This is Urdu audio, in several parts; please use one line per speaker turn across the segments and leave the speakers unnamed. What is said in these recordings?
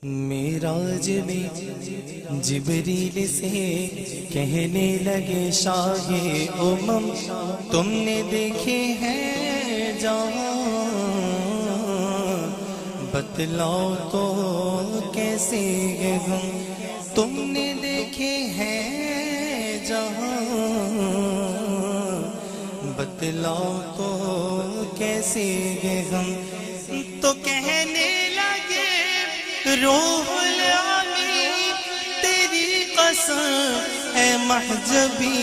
معراج میں جبریل سے کہنے لگے شاہ امم تم نے دیکھے ہیں جہاں بتلاؤ تو کیسے ہے ہم تم نے دیکھے ہیں جہاں بتلاؤ تو کیسے ہے ہم تو کہنے لگے روح العلی تیری قسم ہے محجبی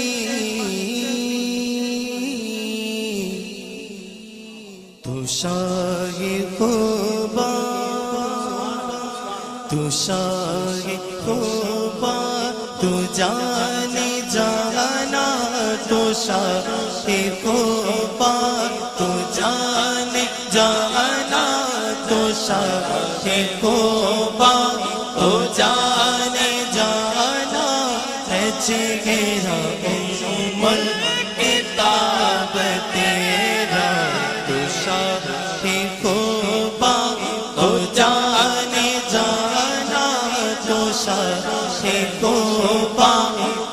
تو شاہ خوبا تو شاہ خوبا تو جانے جانا تو شاہ خوبا تو جانے جانا تو شاہ خوبا تو جانے جانا ہے چہرہ کتاب تیرا تو شاہ خوبا تو جانے جانا تو شاہ خوبا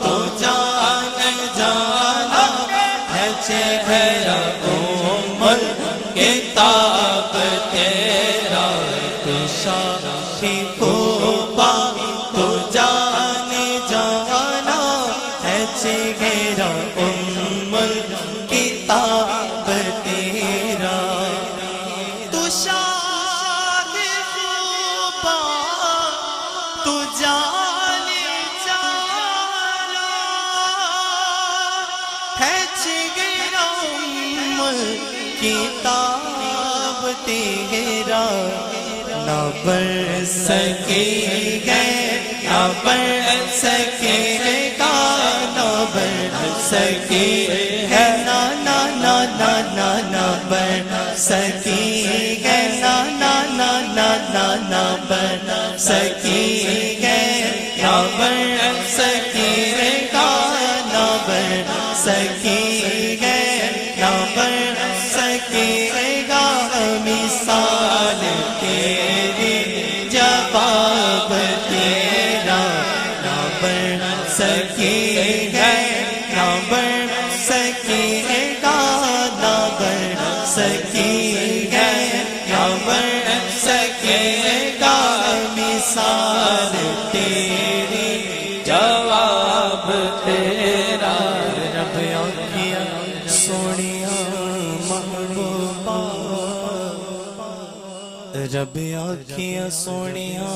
تو جانے جانا ہے چہرہ کتاب تیرا تو شاہ خوبا تو جانے جانا ہے چہرہ کتاب تیرا تو شاہ خوبا تو جانے جانا ہے چہرہ کتاب تیرا نہ بڑھ سکے گے نہ بڑھ سکے گا نہ بڑھ سکے ہے نہ نہ نہ نہ نہ نہ بڑھ سکے گے نہ نہ نہ نہ نہ نہ بڑھ سکے گے نہ بڑھ سکے گا نہ بڑھ سکے گے نہ بڑھ سکے گا مثال تیری جواب تیرا نہ بڑھ سکے گا نہ بڑھ سکے گا نہ بڑھ سکے گا نہ بڑھ سکے گا مثال تیری جواب تیرا رب آنکھیاں سونیاں محبوبہ رب آنکھیاں سونیاں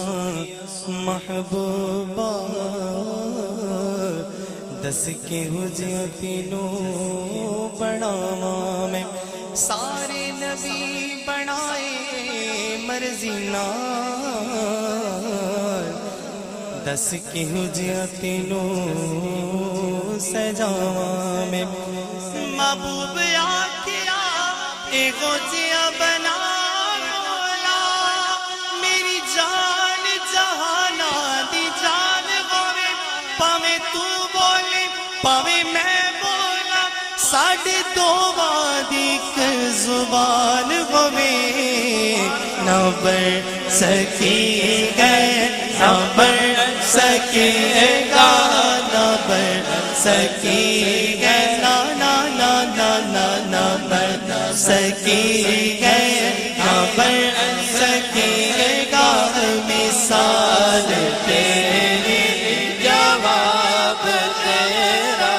محبوبہ دس کے حجیاں تینوں بڑھاواں میں سارے نبی بنائے مرضی نال دس کے حجیاں تینوں سجاواں میں محبوب آکھیا اے حجیاں بنا مولا میری جان جہانا دی جان ہوے پاویں تو بولے پاویں میں بولا ساڈے دوواں دی اک زبان ہوے نہ بڑھ سکے گا نہ بڑھ سکے گا نہ بڑھ سکے گا نہ نہ نہ نہ نہ نہ بڑھ سکے گا نہ بڑھ سکے گا مثال تیری جواب تیرا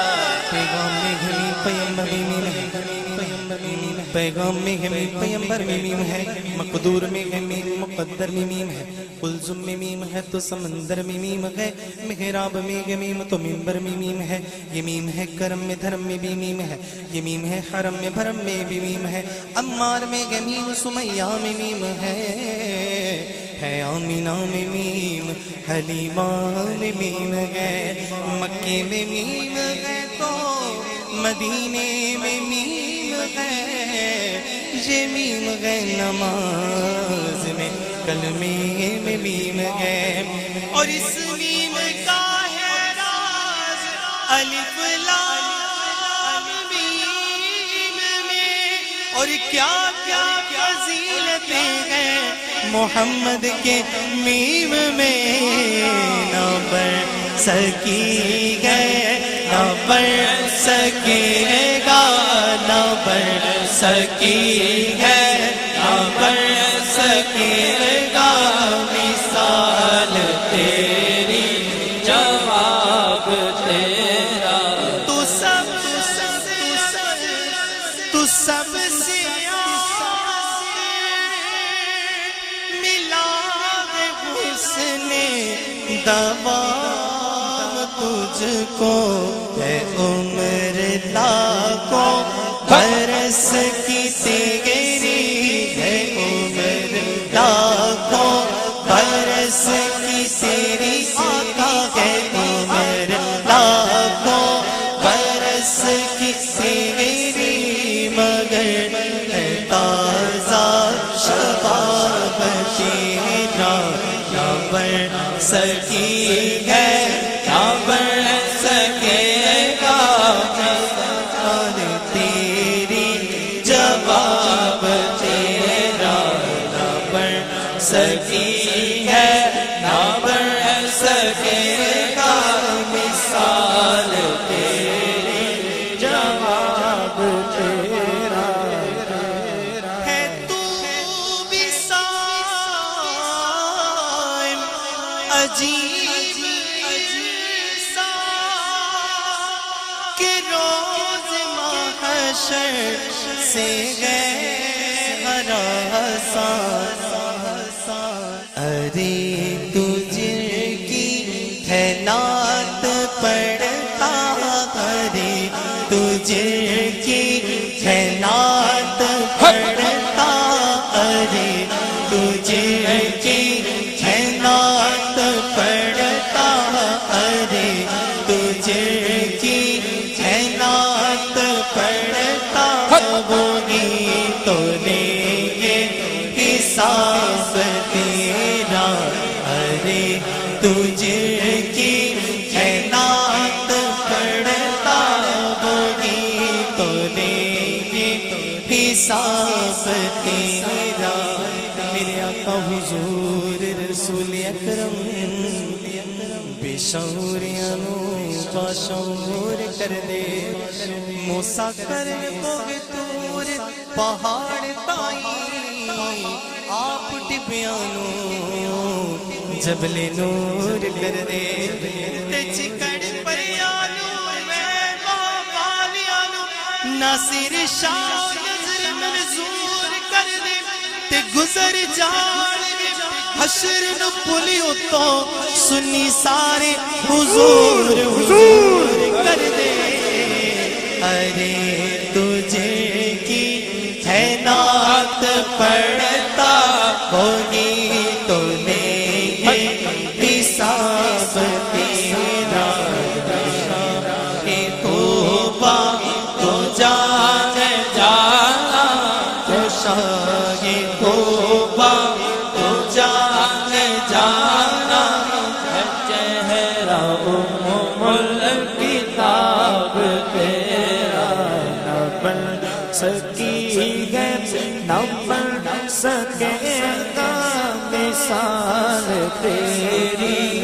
پیغام میں گھنی پیمبر میم ہے پیغام میں گھنی پیمبر میم ہے مقدور میں گھنی مقدر میں میم ہے کلزم میں میم ہے تو سمندر میں میم ہے محراب میں میم تو منبر میں میم ہے یہ میم ہے کرم میں دھرم میں بھی میم ہے یہ میم ہے حرم میں بھرم میں بھی میم ہے عمار میں میم سمیہ میں میم ہے آمینہ میں میم حلیمہ میں میم ہے مکے میں میم ہے تو مدینے میں میم ہے یہ میم ہے نماز میں کلمے میں میم ہے اور اس میم کا ہے راز الف لام میم میں اور کیا کیا فضیلتیں ہیں محمد کے میم میں نہ بڑھ سکی ہے، نہ بڑھ سکے گا، نہ بڑھ سکی ہے، نہ بڑھ سکے گا مثال تیری، جواب تیرا۔ تو سب سے ملا ہے حسن دوام تجھ کو، ہے عمر لاکھوں برس کی تیری، ہے عمر لاکھوں برس کی تیری، آقا ہے عمر لاکھوں برس کی تیری، مگر ہے تازہ شباب تیرا، نہ بڑھ سکی ہے، نہ بڑھ سکے گا مثال تیری، جواب تیرا۔ نہ بڑھ سکی ہے، نہ بڑھ سکے گا مثال تیری، جواب تیرا۔ ہے تو بھی صائم عجیب سا کہ روز محشر سے گئے ہراسان، ارے تجھ کی ہے نعت پڑھتا، ارے تجھ کی ہے نعت پڑھتا، ارے تجھ کی ہے نعت پڑھتا، ارے تجھ کی ہے نعت پڑھتا، ہوگی تو لیں گے حساب تیرا، ارے تجھ کی ہے نعت پڑھتا، ہوگی تو لیں گے حساب تیرا۔ میرے آقا حضور رسول اکرم بے شعوریاں نو باشعور کر دے، موسیٰ کر پوے تور پہاڑ تائی، آپ ٹپیاں نو جبل نور کر دے، تے چکڑ پریانو میں باوالیانو ناصر شاہ نظر منظور کر دے، تے گزر جان حشر نو پولیو تو سنی سارے حضور حضور کر دے، ارے تجھے کی ہے نعت پڑھتا، ہوگی تو لیں گے حساب تیرا، توبہ تو جان جانا، تو شاہ توبہ تو جان جانا، چہرہ ام الکتاب تیرا، نہ بن سکی ہے، نہ بن سکے گا مثال تیری،